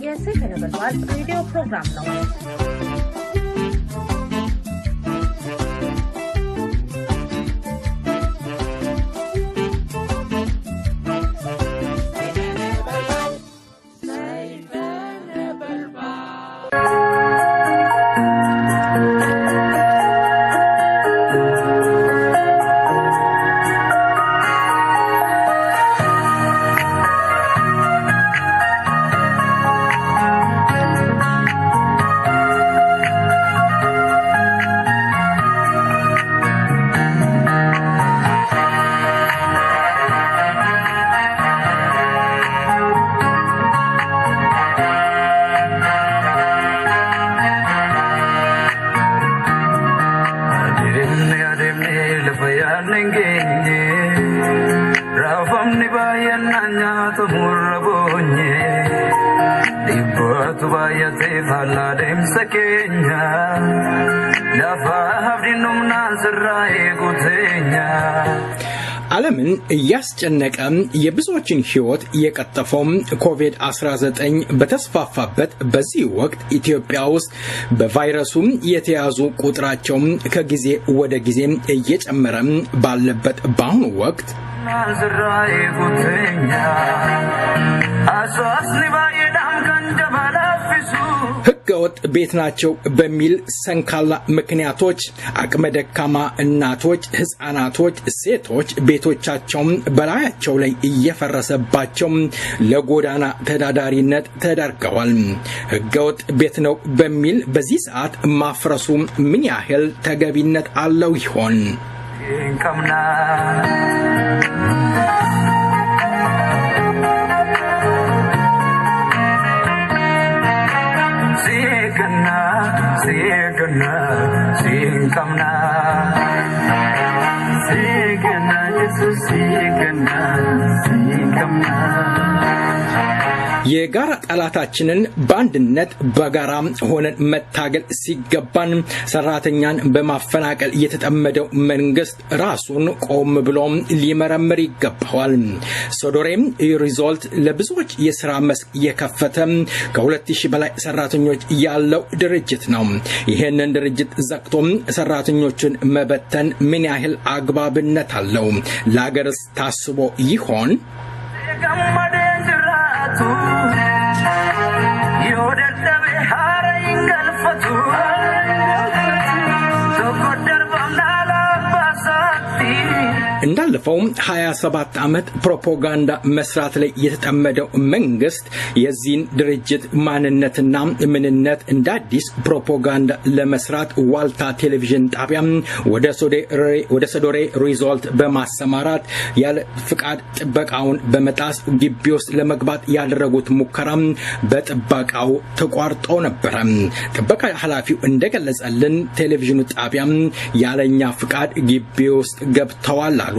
የሰይፈ ነበልባል ሬዲዮ ፕሮግራም ነው። ዓለምን እያስጨነቀ የብዙዎችን ህይወት የቀጠፈው ኮቪድ-19 በተስፋፋበት በዚህ ወቅት ኢትዮጵያ ውስጥ በቫይረሱ የተያዙ ቁጥራቸው ከጊዜ ወደ ጊዜ እየጨመረ ባለበት በአሁኑ ወቅት ህገወጥ ቤት ናቸው በሚል ሰንካላ ምክንያቶች አቅመ ደካማ እናቶች፣ ህፃናቶች፣ ሴቶች ቤቶቻቸውን በላያቸው ላይ እየፈረሰባቸው ለጎዳና ተዳዳሪነት ተዳርገዋል። ህገወጥ ቤት ነው በሚል በዚህ ሰዓት ማፍረሱ ምን ያህል ተገቢነት አለው ይሆን? የጋራ ጠላታችንን በአንድነት በጋራ ሆነን መታገል ሲገባን ሰራተኛን በማፈናቀል የተጠመደው መንግስት ራሱን ቆም ብሎ ሊመረምር ይገባዋል። ሶዶሬም ሪዞልት ለብዙዎች የሥራ መስክ የከፈተ ከ2000 በላይ ሰራተኞች ያለው ድርጅት ነው። ይሄንን ድርጅት ዘግቶ ሰራተኞችን መበተን ምን ያህል አግባብነት አለው? ለሀገርስ ታስቦ ይሆን? እንዳለፈው 27 ዓመት ፕሮፓጋንዳ መስራት ላይ የተጠመደው መንግስት የዚህን ድርጅት ማንነትና ምንነት እንደ አዲስ ፕሮፓጋንዳ ለመስራት ዋልታ ቴሌቪዥን ጣቢያ ወደ ሶዶሬ ሪዞልት በማሰማራት ያለ ፍቃድ ጥበቃውን በመጣስ ግቢ ውስጥ ለመግባት ያደረጉት ሙከራ በጥበቃው ተቋርጦ ነበር። ጥበቃ ኃላፊው እንደገለጸልን ቴሌቪዥኑ ጣቢያ ያለኛ ፍቃድ ግቢ ውስጥ ገብተዋል አሉ።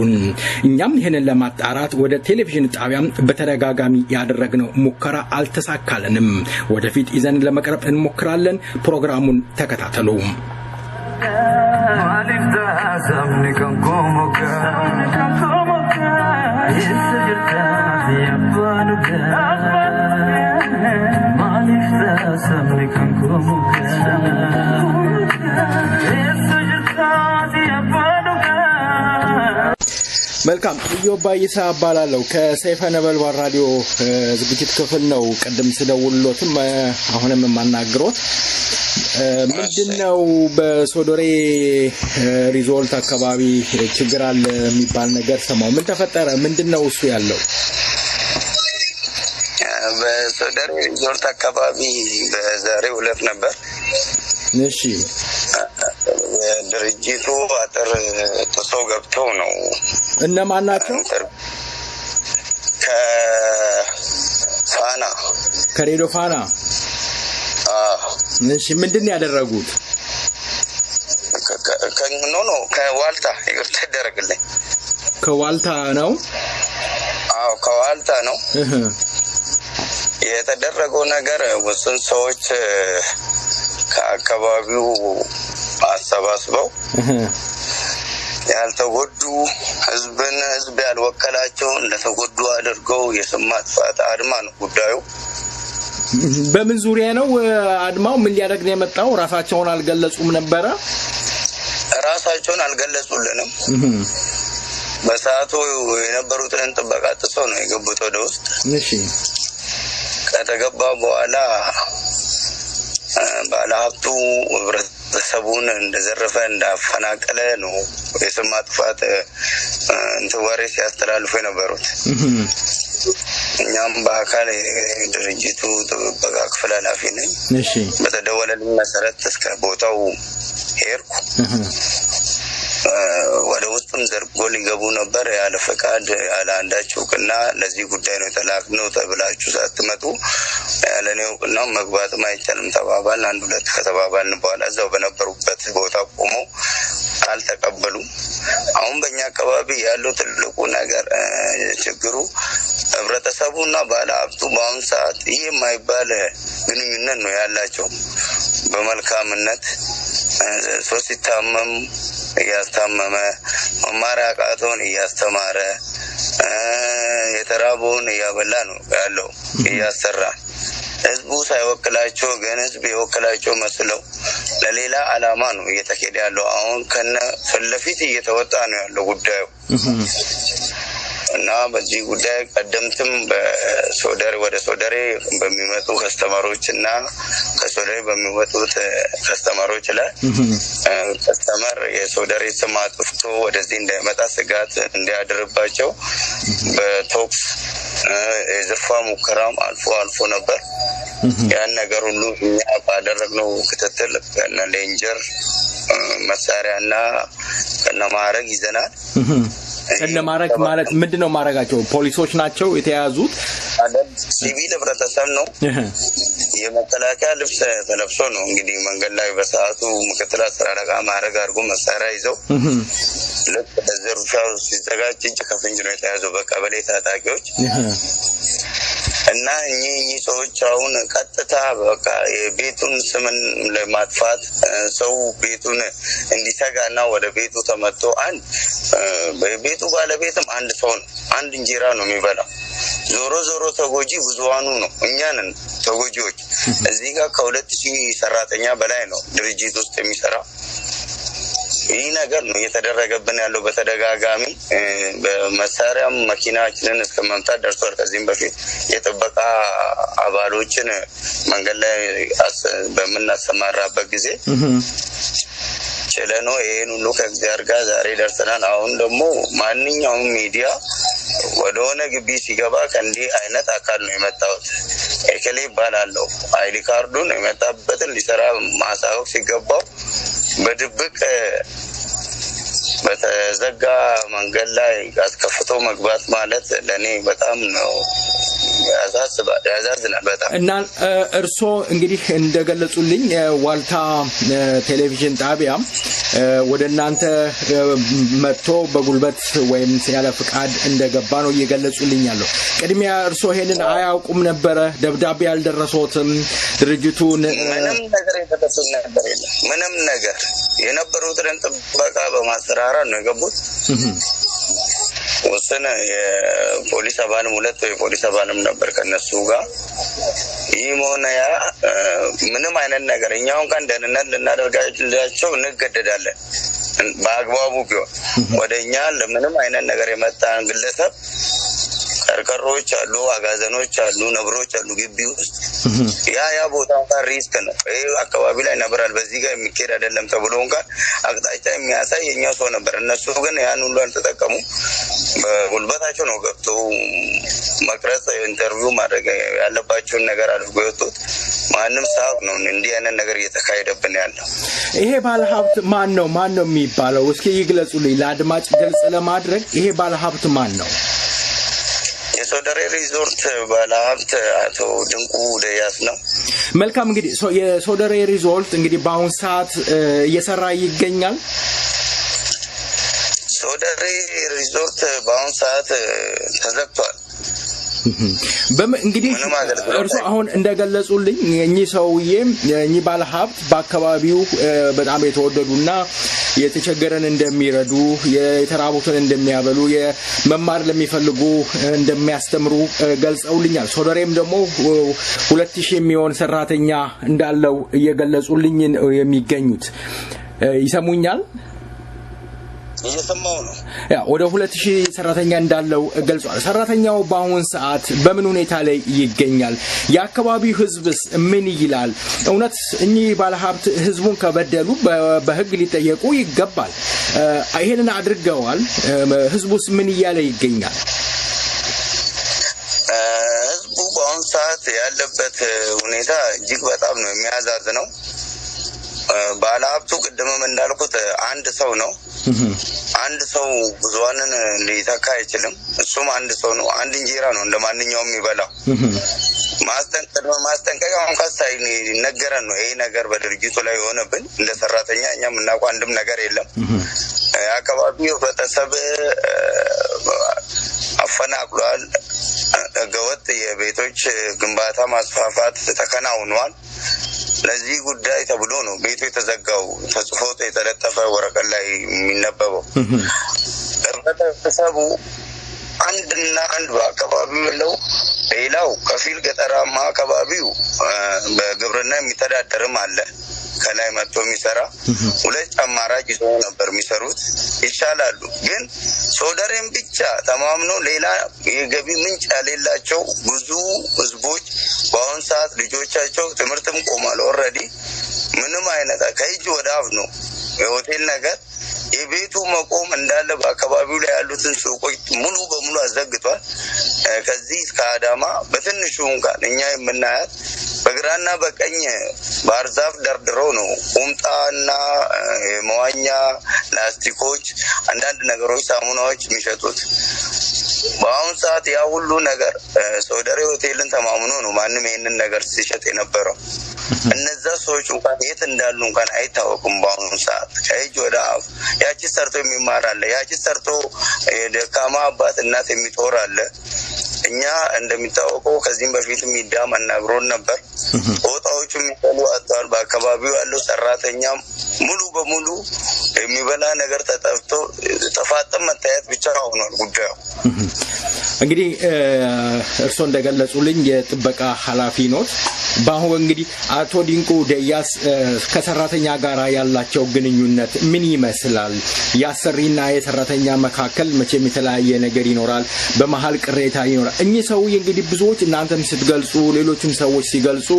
እኛም ይሄንን ለማጣራት ወደ ቴሌቪዥን ጣቢያ በተደጋጋሚ ያደረግነው ሙከራ አልተሳካልንም። ወደፊት ይዘን ለመቅረብ እንሞክራለን። ፕሮግራሙን ተከታተሉ። መልካም ኢዮብ ባይሳ እባላለሁ ከሰይፈ ነበልባል ራዲዮ ዝግጅት ክፍል ነው። ቀደም ስለውሎትም አሁንም ማናግሮት ምንድነው በሶዶሬ ሪዞልት አካባቢ ችግር አለ የሚባል ነገር ሰማው። ምን ተፈጠረ? ምንድነው እሱ ያለው? በሶዶሬ ሪዞልት አካባቢ በዛሬው ዕለት ነበር። እሺ ድርጅቱ አጥር ጥሶ ገብተው ነው። እነማን ናቸው? ከሬዲዮ ፋና። እሺ ምንድነው ያደረጉት? ከዋልታ ይቅርታ ይደረግልኝ። ከዋልታ ነው? አዎ ከዋልታ ነው። የተደረገው ነገር ውስን ሰዎች ከአካባቢው አሰባስበው ያልተጎዱ ህዝብ ያልወከላቸው እንደተጎዱ አድርገው የስም ማጥፋት አድማ ነው ጉዳዩ። በምን ዙሪያ ነው አድማው? ምን ሊያደርግ ነው የመጣው? ራሳቸውን አልገለጹም ነበረ? ራሳቸውን አልገለጹልንም። በሰዓቱ የነበሩትን ጥበቃ ጥሰው ነው የገቡት ወደ ውስጥ። እሺ ከተገባ በኋላ ባለሀብቱ ህብረተሰቡን እንደዘረፈ እንዳፈናቀለ ነው የስም ማጥፋት ወሬ ሲያስተላልፉ የነበሩት። እኛም በአካል ድርጅቱ ጥበቃ ክፍል ኃላፊ ነኝ። በተደወለልኝ መሰረት እስከ ቦታው ሄድኩ። ወደ ውስጥም ዘርጎ ሊገቡ ነበር ያለ ፈቃድ ያለ አንዳች እውቅና። ለዚህ ጉዳይ ነው የተላክነው ተብላችሁ ሳትመጡ ያለኔ እውቅና መግባትም አይቻልም ተባባልን። አንድ ሁለት ከተባባልን በኋላ እዛው በነበሩበት ቦታ ቆመው አልተቀበሉም። አሁን በእኛ አካባቢ ያለው ትልቁ ነገር ችግሩ ህብረተሰቡና ባለሀብቱ በአሁኑ ሰዓት ይህ የማይባል ግንኙነት ነው ያላቸው። በመልካምነት ሰው ሲታመም እያስታመመ፣ መማር ያቃተውን እያስተማረ፣ የተራበውን እያበላ ነው ያለው እያሰራ። ህዝቡ ሳይወክላቸው ግን ህዝብ የወክላቸው መስለው ለሌላ አላማ ነው እየተካሄደ ያለው። አሁን ከነ ፍለፊት እየተወጣ ነው ያለው ጉዳዩ እና በዚህ ጉዳይ ቀደምትም ወደ ሶደሬ በሚመጡ ከስተመሮች እና ከሶደሬ በሚመጡት ከስተመሮች ላይ ከስተመር የሶደሬ ስም አጥፍቶ ወደዚህ እንዳይመጣ ስጋት እንዲያድርባቸው በቶክስ የዝርፋ ሙከራም አልፎ ነበር። ያን ነገር ሁሉ እኛ ባደረግነው ክትትል ከነ ሌንጀር መሳሪያና ከነ ማዕረግ ይዘናል። ከነ ማዕረግ ማለት ምንድነው? ማዕረጋቸው ፖሊሶች ናቸው የተያዙት? ሲቪል ህብረተሰብ ነው። የመከላከያ ልብስ ተለብሶ ነው እንግዲህ መንገድ ላይ በሰዓቱ ምክትል አስር አለቃ ማዕረግ አድርጎ መሳሪያ ይዘው ልክ ለዘርፊያው ሲዘጋጅ እጅ ከፍንጅ ነው የተያዘው በቀበሌ ታጣቂዎች። እና እኚህ ሰዎች አሁን ቀጥታ በቃ የቤቱን ስምን ለማጥፋት ሰው ቤቱን እንዲሰጋና ወደ ቤቱ ተመጥቶ አንድ በቤቱ ባለቤትም አንድ ሰው ነው፣ አንድ እንጀራ ነው የሚበላው። ዞሮ ተጎጂ ብዙሃኑ ነው፣ እኛ ነን ተጎጂዎች። እዚህ ጋር ከ2000 ሰራተኛ በላይ ነው ድርጅት ውስጥ የሚሰራ። ይህ ነገር ነው እየተደረገብን ያለው በተደጋጋሚ። በመሳሪያም መኪናችንን እስከ መምታት ደርሷል። ከዚህም በፊት የጥበቃ አባሎችን መንገድ ላይ በምናሰማራበት ጊዜ ችለነው ይሄን ሁሉ ከእግዚአብሔር ጋር ዛሬ ደርሰናል። አሁን ደግሞ ማንኛውም ሚዲያ ወደሆነ ግቢ ሲገባ ከእንዲህ አይነት አካል ነው የመጣሁት ኤከሌ ይባላለሁ አይዲ ካርዱን የመጣበትን ሊሰራ ማሳወቅ ሲገባው በድብቅ በተዘጋ መንገድ ላይ አስከፍቶ መግባት ማለት ለኔ በጣም ነው ያሳዝናል በጣም። እና እርሶ እንግዲህ እንደገለጹልኝ ዋልታ ቴሌቪዥን ጣቢያ ወደ እናንተ መጥቶ በጉልበት ወይም ያለ ፍቃድ እንደገባ ነው እየገለጹልኝ ያለው። ቅድሚያ እርሶ ይሄንን አያውቁም ነበረ? ደብዳቤ ያልደረሶትም? ድርጅቱን ምንም ነገር የደረሰኝ ነገር የለም። ምንም ነገር የነበሩትን ጥበቃ በማስፈራራት ነው የገቡት። ወሰነ የፖሊስ አባልም ሁለት የፖሊስ አባልም ነበር ከነሱ ጋር። ይህ ሆነ ያ ምንም አይነት ነገር እኛው እንኳን ደህንነት ልናደርጋቸው እንገደዳለን በአግባቡ ቢሆን። ወደኛ ለምንም አይነት ነገር የመጣን ግለሰብ ከርከሮች አሉ፣ አጋዘኖች አሉ፣ ነብሮች አሉ ግቢ ውስጥ። ያ ቦታ እንኳን ሪስክ ነው። ይሄ አካባቢ ላይ ነበራል በዚህ ጋር የሚኬድ አይደለም ተብሎ እንኳን አቅጣጫ የሚያሳይ የኛ ሰው ነበር። እነሱ ግን ያን ሁሉ አልተጠቀሙ። በጉልበታቸው ነው ገብተው መቅረጽ ኢንተርቪው ማድረግ ያለባቸውን ነገር አድርጎ የወጡት። ማንም ሰው ነው እንዲህ አይነት ነገር እየተካሄደብን ያለው። ይሄ ባለሀብት ማን ነው የሚባለው? እስኪ ይግለጹልኝ ለአድማጭ ግልጽ ለማድረግ። ይሄ ባለሀብት ማን ነው? የሶደሬ ሪዞርት ባለሀብት አቶ ድንቁ ደያስ ነው። መልካም። እንግዲህ የሶደሬ ሪዞርት እንግዲህ በአሁን ሰዓት እየሰራ ይገኛል። ሶደሬ ሪዞርት በአሁን ሰዓት ተዘግቷል። እንግዲህ እርሱ አሁን እንደገለጹልኝ እኚህ ሰውዬ እኚህ ባለሀብት በአካባቢው በጣም የተወደዱና የተቸገረን እንደሚረዱ የተራቡትን እንደሚያበሉ የመማር ለሚፈልጉ እንደሚያስተምሩ ገልጸውልኛል ሶደሬም ደግሞ 2000 የሚሆን ሰራተኛ እንዳለው እየገለጹልኝ የሚገኙት ይሰሙኛል እየሰማው ነው ያ ወደ 2000 ሰራተኛ እንዳለው ገልጿል ሰራተኛው በአሁን ሰዓት በምን ሁኔታ ላይ ይገኛል የአካባቢው ህዝብስ ምን ይላል እውነት እኚህ ባለሀብት ህዝቡን ከበደሉ በህግ ሊጠየቁ ይገባል ይሄንን አድርገዋል ህዝቡስ ምን ይያለ ይገኛል ህዝቡ በአሁን ሰዓት ያለበት ሁኔታ እጅግ በጣም ነው የሚያዛዝነው ባለሀብቱ ቅድምም እንዳልኩት አንድ ሰው ነው አንድ ሰው ብዙዋንን ሊተካ አይችልም እሱም አንድ ሰው ነው አንድ እንጀራ ነው እንደማንኛውም ይበላው ማስጠንቀቂያውን ካሳይ ነገረን ነው ይሄ ነገር በድርጅቱ ላይ ሆነብን እንደ ሰራተኛ እኛም እናውቀው አንድም ነገር የለም አካባቢው ህብረተሰብ አፈናቅሏል ገወጥ የቤቶች ግንባታ ማስፋፋት ተከናውኗል ለዚህ ጉዳይ ተብሎ ነው ቤቱ የተዘጋው ተጽፎ የተለጠፈ ወረቀት ላይ የሚነበበው ህብረተሰቡ አንድና አንድ በአካባቢው ያለው ሌላው ከፊል ገጠራማ አካባቢው በግብርና የሚተዳደርም አለ ከላይ መጥቶ የሚሰራ ሁለት አማራጭ ይዘው ነበር የሚሰሩት ይቻላሉ ግን ሶደሬም ብቻ ተማምኖ ሌላ የገቢ ምንጭ ያሌላቸው ብዙ ህዝቦች በአሁን ሰዓት ልጆቻቸው ትምህርትም ቆሟል ኦልሬዲ ምንም አይነት ከእጅ ወደ አፍ ነው የሆቴል ነገር የቤቱ መቆም እንዳለ በአካባቢው ላይ ያሉትን ሱቆች ሙሉ በሙሉ አዘግቷል ከዚህ ከአዳማ በትንሹ እንኳን እኛ የምናያት በግራና በቀኝ ባርዛፍ ደርድሮ ነው ቁምጣና የመዋኛ ላስቲኮች አንዳንድ ነገሮች ሳሙናዎች የሚሸጡት በአሁን ሰዓት ያ ሁሉ ነገር ሶደሬ ሆቴልን ተማምኖ ነው ማንም ይሄንን ነገር ሲሸጥ የነበረው እነዛ ሰዎች እንኳን የት እንዳሉ እንኳን አይታወቁም በአሁኑ ሰዓት ከእጅ ወደ አፍ ያቺ ሰርቶ የሚማር አለ ያቺ ሰርቶ የደካማ አባት እናት የሚጦር አለ እኛ እንደሚታወቀው ከዚህም በፊት ሚዳም አናግሮን ነበር ኦጣዎቹ የሚበሉ አጥቷል በአካባቢው ያለው ሰራተኛም ሙሉ በሙሉ የሚበላ ነገር ተጠፍቶ ተፋጠም መታየት ብቻ ሆኗል ጉዳዩ እንግዲህ እርሶ እንደገለጹልኝ የጥበቃ ኃላፊ ኖት ባሁ እንግዲህ አቶ ዲንቁ ደያስ ከሰራተኛ ጋር ያላቸው ግንኙነት ምን ይመስላል ያሰሪና የሰራተኛ መካከል መቼም የተለያየ ነገር ይኖራል በመሃል ቅሬታ ይኖራል እኚህ ሰው እንግዲህ ብዙዎች እናንተም ስትገልጹ ሌሎችም ሰዎች ሲገልጹ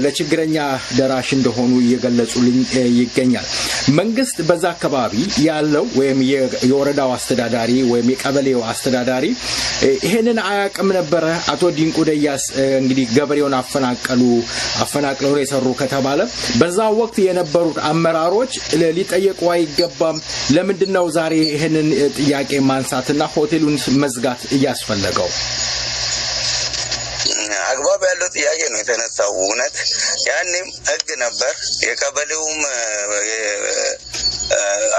ለችግረኛ ደራሽ እንደሆኑ እየገለጹልኝ ይገኛል መንግስት በዛ አካባቢ ያለው ወይም የወረዳው አስተዳዳሪ ወይም የቀበሌው አስተዳዳሪ ይሄንን አያቅም ነበር አቶ ዲንቁ ደያስ እንግዲህ ገበሬውን አፈናቅለው የሰሩ ከተባለ በዛ ወቅት የነበሩት አመራሮች ሊጠየቁ አይገባም ለምንድነው ዛሬ ይሄንን ጥያቄ ማንሳትና ሆቴሉን መዝጋት ያስፈልገው አግባብ ያለው ጥያቄ ነው የተነሳው እውነት ያኔም ህግ ነበር የቀበሌውም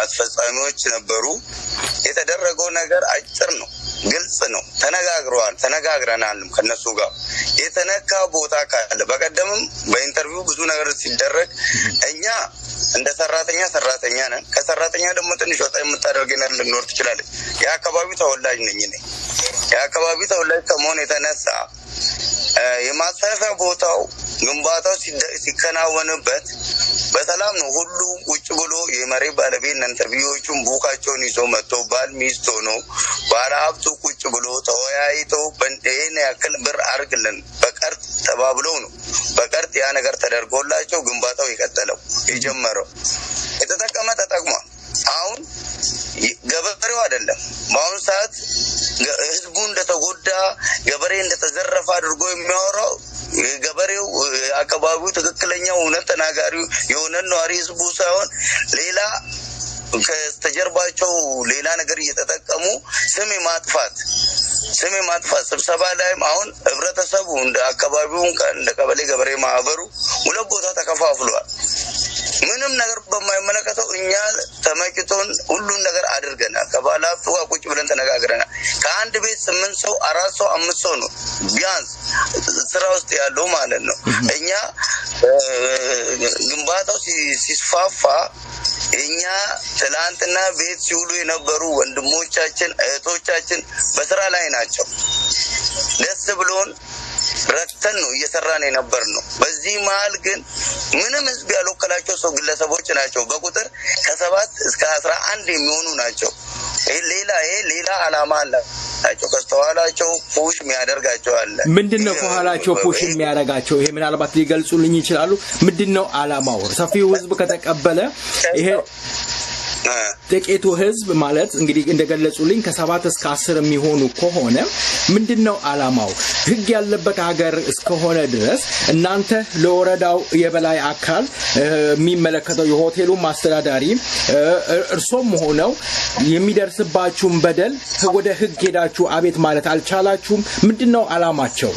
አስፈጻሚዎች ነበሩ የተደረገው ነገር አጭር ነው ግልጽ ነው ተነጋግረናል ከነሱ ጋር የተነካ ቦታ ካለ በቀደምም በኢንተርቪው ብዙ ነገር ሲደረግ እኛ እንደ ሰራተኛ ነን ከሰራተኛ ደግሞ ትንሽ ወጣ የምታደርገናል ልንኖር ትችላለች የአካባቢው ተወላጅ ነኝ እኔ የአካባቢው ተወላጅ ከመሆን የተነሳ የማስፋፊያ ቦታው ግንባታው ሲከናወንበት በሰላም ነው ሁሉ ቁጭ ብሎ የመሬት ባለቤት ኢንተርቪዎቹን ቡካቸውን ይዞ መጥቶ ባል ሚስት ሆኖ ባለሀብቱ ቁጭ ብሎ ተወያይተው በእንደኔ ያክል ብር አርግልን በቀርጥ ተባብለው ነው በቀርጥ ያ ነገር ተደርጎላቸው ግንባታው የቀጠለው የጀመረው ተጠቅሟል አሁን ገበሬው አይደለም በአሁኑ ሰዓት ህዝቡ እንደተጎዳ ገበሬ እንደተዘረፈ አድርጎ የሚያወራው ገበሬው አካባቢው ትክክለኛ እውነት ተናጋሪው የሆነ ነዋሪ ህዝቡ ሳይሆን ሌላ ከስተጀርባቸው ሌላ ነገር እየተጠቀሙ ስም ማጥፋት ስብሰባ ላይም አሁን ህብረተሰቡ እንደ አካባቢው እንደ ቀበሌ ገበሬ ማህበሩ ሁለት ቦታ ተከፋፍሏል ምንም ነገር በማይመለከተው እኛ ተመክቶን ሁሉን ነገር አድርገናል ከባላቱ ጋር ቁጭ ብለን ተነጋግረናል ከአንድ ቤት 8 ሰው 4 ሰው 5 ሰው ነው ቢያንስ ስራ ውስጥ ያለው ማለት ነው እኛ ግንባታው ሲስፋፋ እኛ ትላንትና ቤት ሲውሉ የነበሩ ወንድሞቻችን እህቶቻችን በስራ ላይ ናቸው። ደስ ብሎን ረክተን ነው እየሰራን የነበር ነው። በዚህ መሀል ግን ምንም ህዝብ ያልወከላቸው ሰው ግለሰቦች ናቸው። በቁጥር ከ7 እስከ 11 የሚሆኑ ናቸው። ሌላ አላማ አላቸው። ከስተዋላቸው ፑሽ የሚያደርጋቸው አለ። ምንድነው ከኋላቸው ፑሽ የሚያደርጋቸው? ይሄ ምናልባት ሊገልጹልኝ ይችላሉ? ምንድነው አላማው? ሰፊው ህዝብ ከተቀበለ ይሄ ጥቂቱ ህዝብ ማለት እንግዲህ እንደገለጹልኝ ከ7 እስከ 10 የሚሆኑ ከሆነ ምንድነው አላማው? ህግ ያለበት ሀገር እስከሆነ ድረስ እናንተ ለወረዳው የበላይ አካል የሚመለከተው የሆቴሉ ማስተዳዳሪ እርሶም ሆነው የሚደርስባችሁን በደል ወደ ህግ ሄዳችሁ አቤት ማለት አልቻላችሁም? ምንድነው አላማቸው?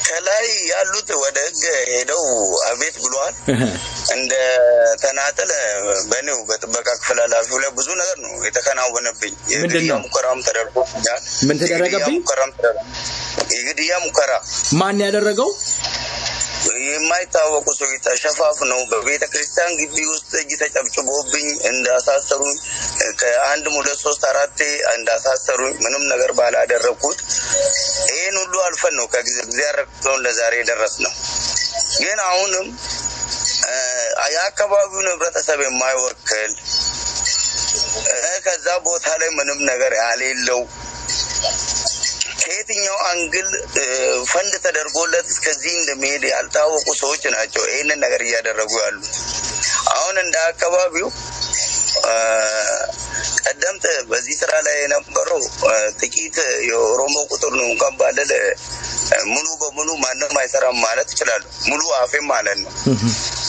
ከላይ ያሉት ወደ ህግ ሄደው አቤት ብሏል። እንደ ተናጠለ በኔው በጥበቃ ክፍል ኃላፊው ላይ ብዙ ነገር ነው የተከናወነብኝ። የግድያ ሙከራም ተደርጎብኛል። ምን ተደረገብኝ? የግድያ ሙከራ ማን ያደረገው? የማይታወቁ ሰው ተሸፋፍ ነው። በቤተ ክርስቲያን ግቢ ውስጥ እጅ ተጨብጭቦብኝ እንዳሳሰሩኝ ከአንድ 2 3 4 እንዳሳሰሩኝ ምንም ነገር ባላደረኩት ይሄን ሁሉ አልፈን ነው ከእግዚአብሔር ረድቶን ለዛሬ ደረስ ነው። ግን አሁንም የአካባቢውን ህብረተሰብ የማይወክል ከዛ ቦታ ላይ ምንም ነገር ያሌለው ከየትኛው አንግል ፈንድ ተደርጎለት እስከዚህ እንደሚሄድ ያልታወቁ ሰዎች ናቸው ይሄንን ነገር እያደረጉ ያሉት። አሁን እንደ አካባቢው ቀደምት በዚህ ስራ ላይ የነበረው ጥቂት የኦሮሞ ቁጥር ነው እንኳን ባለለ ሙሉ በሙሉ ማንም አይሰራም ማለት ይችላል። ሙሉ አፌም ማለት ነው።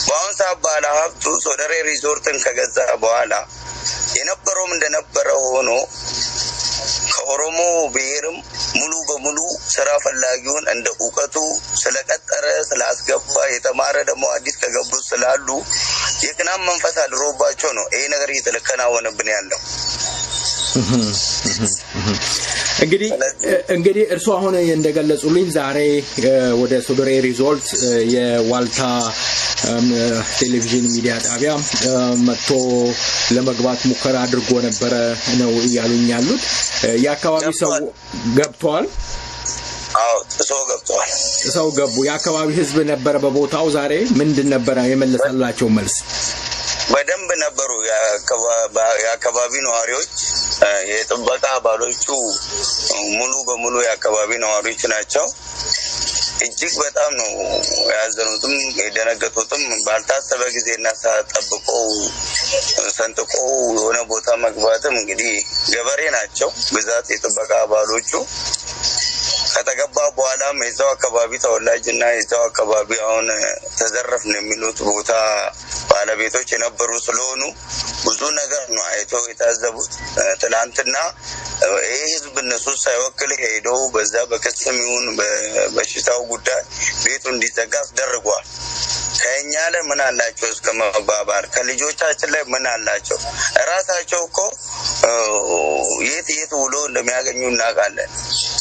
በአሁን ሰዓት ባለ ሀብቱ ሶደሬ ሪዞርትን ከገዛ በኋላ የነበረውም እንደነበረው ሆኖ ከኦሮሞ ብሔርም ሙሉ በሙሉ ስራ ፈላጊውን እንደ እውቀቱ ስለቀጠረ ስላስገባ የተማረ ደግሞ አዲስ ከገቡ ስላሉ የቅናም መንፈስ አድሮባቸው ነው ይሄ ነገር እየተከናወነብን ያለው። እንግዲህ እርሱ አሁን እንደገለጹልኝ ዛሬ ወደ ሶዶሬ ሪዞርት የዋልታ ቴሌቪዥን ሚዲያ ጣቢያ መጥቶ ለመግባት ሙከራ አድርጎ ነበር ነው እያሉኝ ያሉት። የአካባቢ ሰው ገብቷል? አዎ ሰው ገቡ። የአካባቢ ህዝብ ነበር በቦታው። ዛሬ ምንድን ነበር የመለሰላቸው መልስ? በደንብ ነበሩ የአካባቢ ነዋሪዎች። የጥበቃ አባሎቹ ሙሉ በሙሉ የአካባቢ ነዋሪዎች ናቸው። እጅግ በጣም ነው ያዘኑትም የደነገጡትም። ባልታሰበ ጊዜና ሰዓት ጠብቀው ሰንጥቀው የሆነ ቦታ መግባትም እንግዲህ ገበሬ ናቸው ብዛት የጥበቃ አባሎቹ። ከተገባ በኋላም የዛው አካባቢ ተወላጅና የዛው አካባቢ አሁን ተዘረፍን የሚሉት ቦታ ባለቤቶች የነበሩ ስለሆኑ ብዙ ነገር ነው አይቶ የታዘቡት። ትናንትና ይሄ ህዝብ እነሱ ሳይወክል ሄደው በዛ በክስም ይሁን በሽታው ጉዳይ ቤቱ እንዲዘጋ አስደርጓል። ከኛ ላይ ምን አላቸው እስከ መባባል ከልጆቻችን ላይ ምን አላቸው? ራሳቸው እኮ የት ውሎ እንደሚያገኙ እናውቃለን።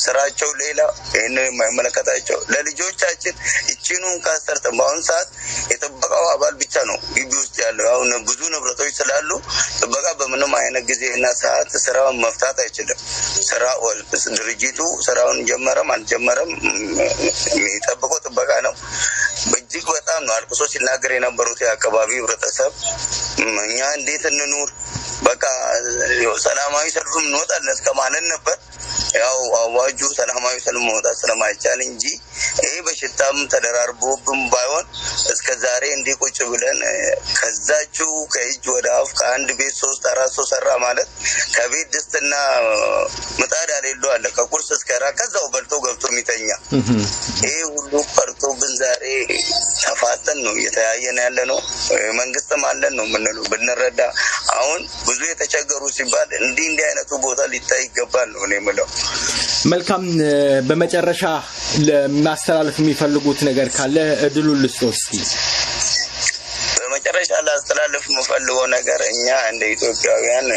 ስራቸው ሌላ ይሄን የማይመለከታቸው ለልጆቻችን እቺኑን ካሰርተን በአሁን ሰዓት የጥበቃው አባል ብቻ ነው ግቢ ውስጥ ያለው። አሁን ብዙ ንብረቶች ስላሉ ጥበቃ በምንም አይነት ጊዜና ሰዓት ስራውን መፍታት አይችልም። ድርጅቱ ስራውን ጀመረም አልጀመረም የሚጠብቀው ጥበቃ ነው። እጅግ በጣም ነው አልቅሶ ሲናገር የነበሩት የአካባቢ ህብረተሰብ እኛ እንዴት እንኑር በቃ ሰላማዊ ሰልፍም እንወጣለን እስከ ማለት ነበር። ያው አዋጁ ሰላማዊ ሰልፍ መውጣት ስለማይቻል እንጂ ይሄ በሽታም ተደራርቦብን ባይሆን እስከ ዛሬ እንዲህ ቁጭ ብለን ከዛችሁ ከእጅ ወደ አፍ ከአንድ ቤት 3 4 ሰው ሰራ ማለት ከቤት ድስትና ምጣድ ያሌለው አለ ከቁርስ እስከ ራት ከዛው በልቶ ገብቶ የሚተኛ ይሄ ሁሉ ቀርቶብን ዛሬ ተፋጠን ነው እየተያየን ያለ ነው። መንግስትም አለን ነው የምንለው ብንረዳ። አሁን ብዙ የተቸገሩ ሲባል እንዲህ አይነቱ ቦታ ሊታይ ይገባል ነው እኔ የምለው። መልካም። በመጨረሻ ለማስተላለፍ የሚፈልጉት ነገር ካለ እድሉን ልስጥዎት እስኪ። በመጨረሻ ላስተላለፍ የምፈልገው ነገር እኛ እንደ ኢትዮጵያውያን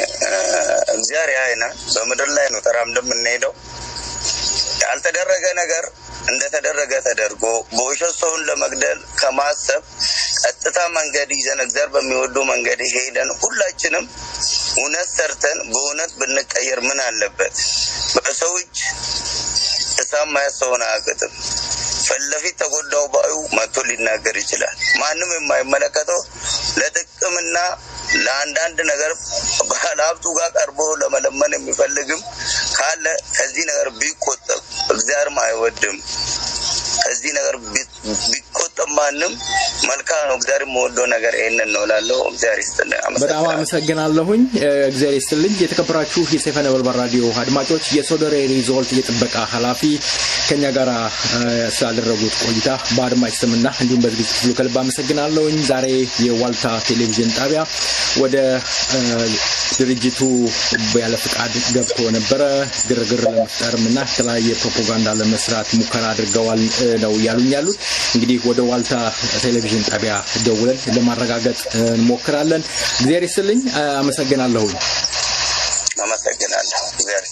እግዚአብሔር ያይናል። በምድር ላይ ነው ተራምደን የምንሄደው። ያልተደረገ ነገር እንደተደረገ ተደርጎ በውሸት ሰውን ለመግደል ከማሰብ ቀጥታ መንገድ ይዘን እግዚአብሔር በሚወደው መንገድ ሄደን ሁላችንም እውነት ሰርተን በእውነት ብንቀየር ምን አለበት? በሰዎች ተሳማያሰውና አገጥም ፈለፊት ተጎዳው ባዩ መጥቶ ሊናገር ይችላል። ማንም የማይመለከተው ለጥቅምና ለአንዳንድ ነገር ባለሀብቱ ጋር ቀርቦ ለመለመን የሚፈልግም ካለ ከዚህ ነገር ቢቆጠብ እግዚአብሔርም አይወድም። ከዚህ ነገር ቢቆጠብ ማንም መልካም ነው። እግዚአብሔር የሚወደው ነገር ይሄንን ነው እላለሁ። እግዚአብሔር ይስጥልኝ። በጣም አመሰግናለሁኝ። እግዚአብሔር ይስጥልኝ። የተከበራችሁ የሰይፈ ነበልባል ራዲዮ አድማጮች የሶደሬ ሪዞርት የጥበቃ ኃላፊ ከኛ ጋር ስላደረጉት ቆይታ በአድማጭ ስምና እንዲሁም በዝግጅት ክፍሉ ከልብ አመሰግናለሁኝ። ዛሬ የዋልታ ቴሌቪዥን ጣቢያ ወደ ድርጅቱ ያለ ፍቃድ ገብቶ ነበረ ግርግር ለመፍጠርና የተለያየ ፕሮፓጋንዳ ለመስራት ሙከራ አድርገዋል ነው ያሉኝ ያሉት። እንግዲህ ወደ ዋልታ ቴሌቪዥን ጣቢያ ደውለን ለማረጋገጥ እንሞክራለን። እግዚአብሔር ይስጥልኝ። አመሰግናለሁ። እግዚአብሔር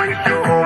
with your